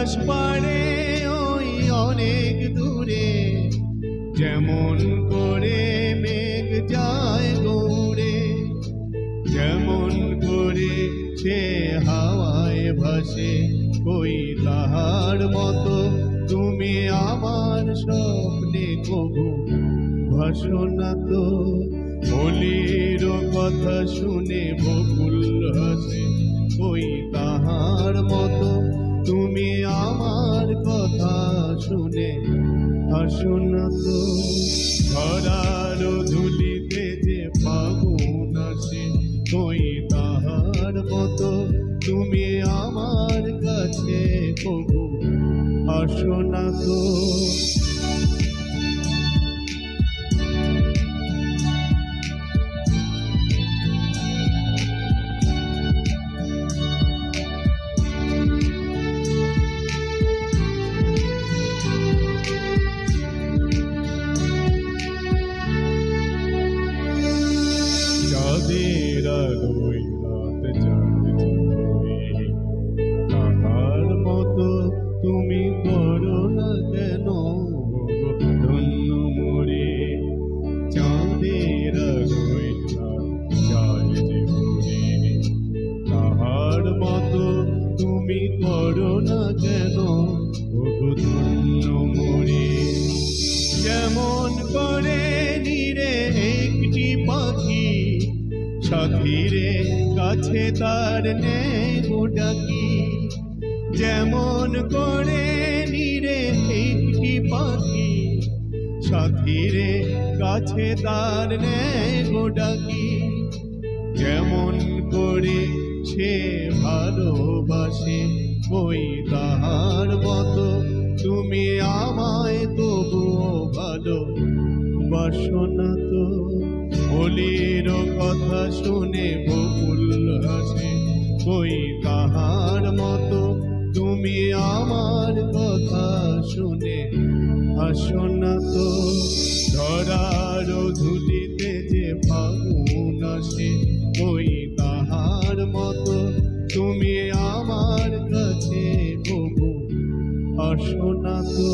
আকাশ পারে ওই অনেক দূরে, যেমন করে মেঘ যায় গৌড়ে, যেমন করে সে হাওয়ায় ভাসে, কই তাহার মতো তুমি আমার স্বপ্নে কবু ভাসো না তো। বলির কথা শুনে বকুল হাসে, কই তাহার মতো তুমি আমার কথা শুনে হাসো না তো। ধরার ধুলিতে যে ফাগুন আসে, কই তাহার মতো তুমি আমার কাছে কবু আসো না তো। চাঁদের আলোয় রাত জাগছে, তাহার মতো তুমি করো না কেন ধন্য মোরে। চাঁদের আলোয় রাত জাগছে, তাহার মতো তুমি করো না কেন ধন্য মোরে। যেমন করে নিরে একটি পাখি, সাথীরে কাছে তার নেই ডাকি, যেমন করে নিরে একটি পাখি, সাথীরে কাছে তার নেই ডাকি, যেমন করে সে ভালোবাসে, কই তাহার মতো তুমি আমায় তবুও ভালোবাসো না তো। বলির কথা শুনে বকুল হাসে, কই তাহার মতো তুমি আমার কথা শুনে হাসো না তো। ধরার ধুলিতে যে ফাগুন আসে, কই তাহার মতো তুমি আমার কাছে কবু আসো না তো।